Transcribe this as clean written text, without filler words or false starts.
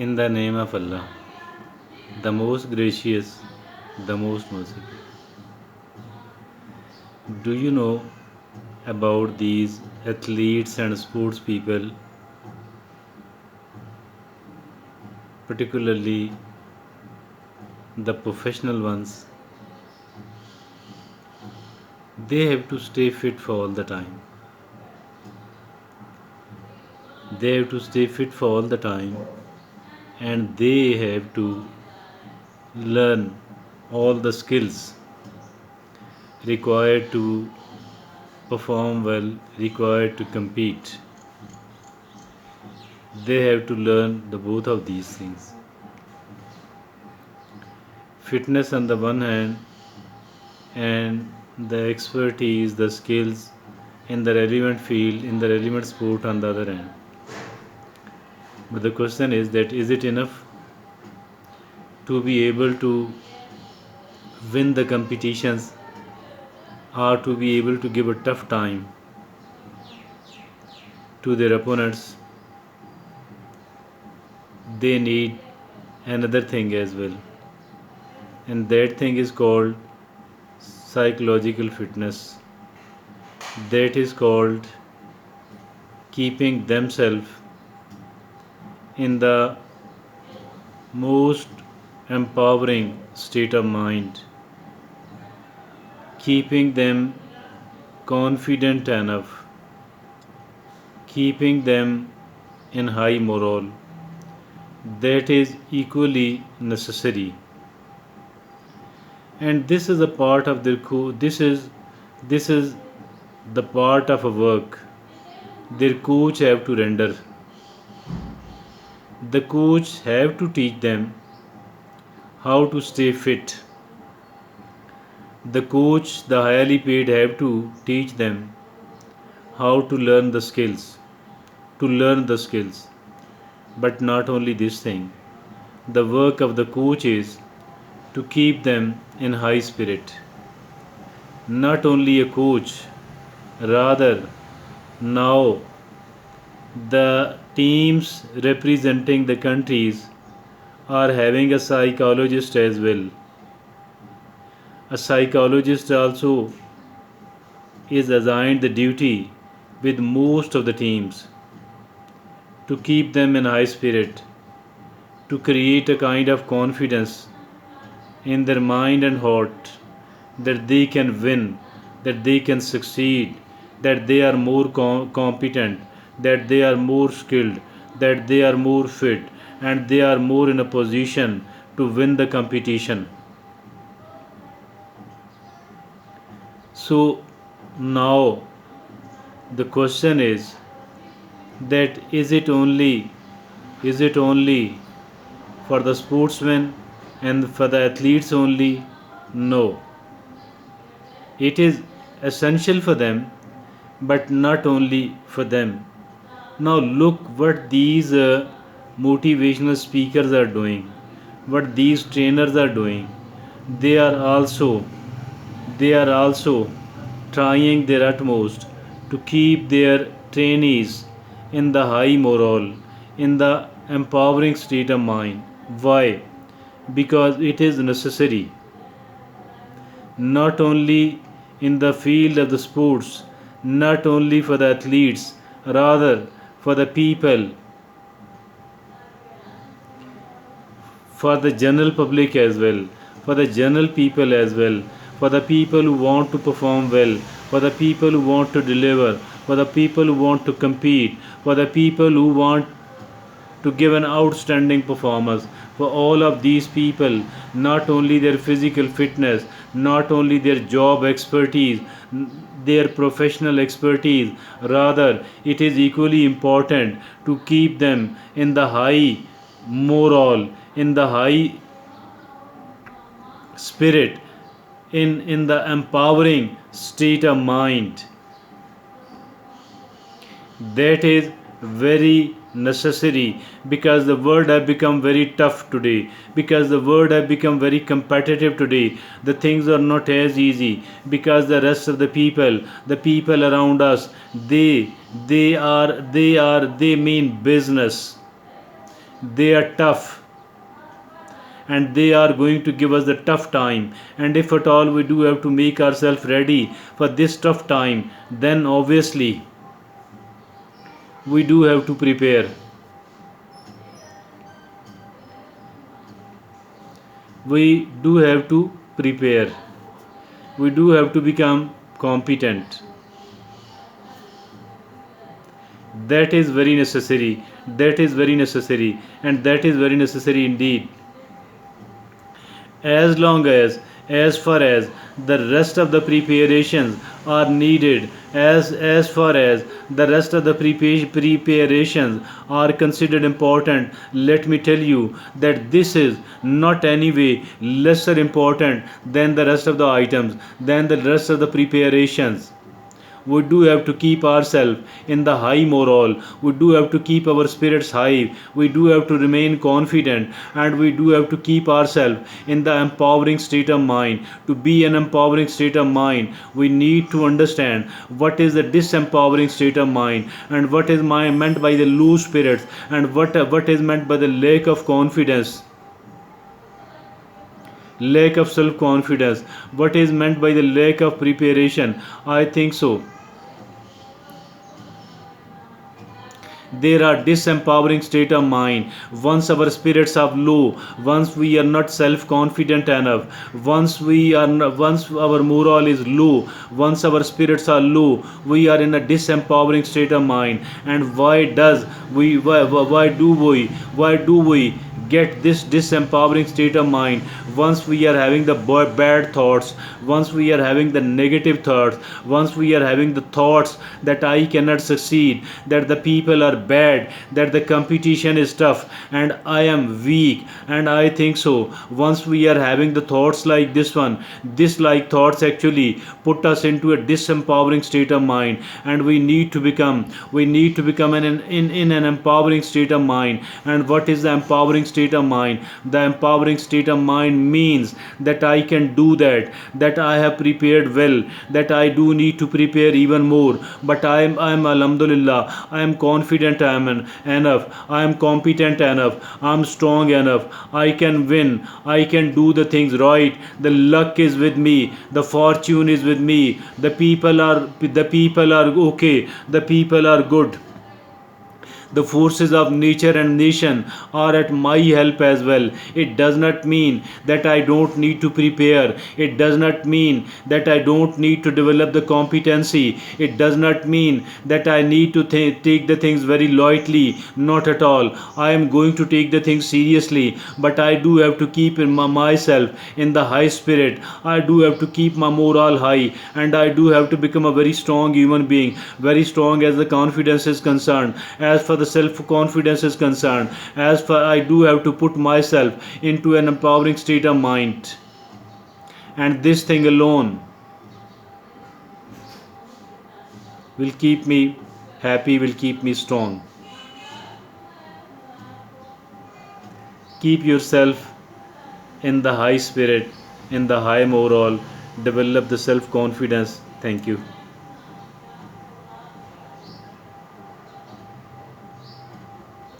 In the name of Allah, the most gracious, the most merciful. Do you know about these athletes and sports people, particularly the professional ones? They have to stay fit for all the time. They have to stay fit for all the time, and they have to learn all the skills required to perform well, required to compete. They have to learn the both of these things. Fitness on the one hand, and the expertise, the skills in the relevant field, in the relevant sport on the other hand. But the question is it enough to be able to win the competitions or to be able to give a tough time to their opponents? They need another thing as well, and that thing is called psychological fitness. That is called keeping themselves in the most empowering state of mind, keeping them confident enough, keeping them in high morale. That is equally necessary, and this is a part of their this is the part of a work their coach have to render. The coach have to teach them how to stay fit. The coach, the highly paid, have to teach them how to learn the skills, But not only this thing, the work of the coach is to keep them in high spirit. Not only a coach, rather, now the teams representing the countries are having a psychologist as well. A psychologist also is assigned the duty with most of the teams to keep them in high spirit, to create a kind of confidence in their mind and heart that they can win, that they can succeed, that they are more competent, that they are more skilled, that they are more fit, and they are more in a position to win the competition. So now the question is that is it only for the sportsmen and for the athletes only? No, it is essential for them, but not only for them. Now look what these motivational speakers are doing, what these trainers are doing. They are also they are also trying their utmost to keep their trainees in the high morale, in the empowering state of mind. Why? Because it is necessary, not only in the field of the sports, not only for the athletes, rather for the people, for the general public as well, for the general people as well, for the people who want to perform well, for the people who want to deliver, for the people who want to compete, for the people who want to give an outstanding performance. For all of these people, not only their physical fitness, not only their job expertise, their professional expertise, rather, it is equally important to keep them in the high morale, in the high spirit, in the empowering state of mind. That is very necessary, because the world have become very tough today, because the world have become very competitive today. The things are not as easy, because the people around us, they mean business. They are tough, and they are going to give us the tough time. And if at all we do have to make ourselves ready for this tough time, then obviously we do have to prepare. We do have to prepare. We do have to become competent. That is very necessary. That is very necessary. And that is very necessary indeed. As far as the rest of the preparations are needed, as far as the rest of the preparations are considered important, let me tell you that this is not any way lesser important than the rest of the items, than the rest of the preparations. We do have to keep ourselves in the high morale. We do have to keep our spirits high. We do have to remain confident, and we do have to keep ourselves in the empowering state of mind. To be an empowering state of mind, we need to understand what is the disempowering state of mind, and what is meant by the low spirits, and what is meant by the lack of confidence, lack of self confidence, what is meant by the lack of preparation. I think so there are disempowering state of mind. Once our spirits are low, once we are not self confident enough, once our morale is low, once our spirits are low, we are in a disempowering state of mind. And why do we get this disempowering state of mind? Once we are having the bad thoughts, once we are having the negative thoughts, once we are having the thoughts that I cannot succeed, that the people are bad, that the competition is tough and I am weak, and I think so, once we are having the thoughts like this one, this like thoughts actually put us into a disempowering state of mind. And we need to become in an empowering state of mind. And what is the empowering state of mind? The empowering state of mind means that I can do that I have prepared well, that I do need to prepare even more, but I am alhamdulillah, I am confident, I am enough, I am competent enough, I am strong enough, I can win, I can do the things right, the luck is with me, the fortune is with me, the people are okay, the people are good, the forces of nature and nation are at my help as well. It does not mean that I don't need to prepare. It does not mean that I don't need to develop the competency. It does not mean that I need to take the things very lightly. Not at all. I am going to take the things seriously, but I do have to keep myself in the high spirit. I do have to keep my morale high, and I do have to become a very strong human being, very strong as the confidence is concerned, as for the self confidence is concerned, as far I do have to put myself into an empowering state of mind. And this thing alone will keep me happy, will keep me strong. Keep yourself in the high spirit, in the high morale, develop the self confidence. Thank you.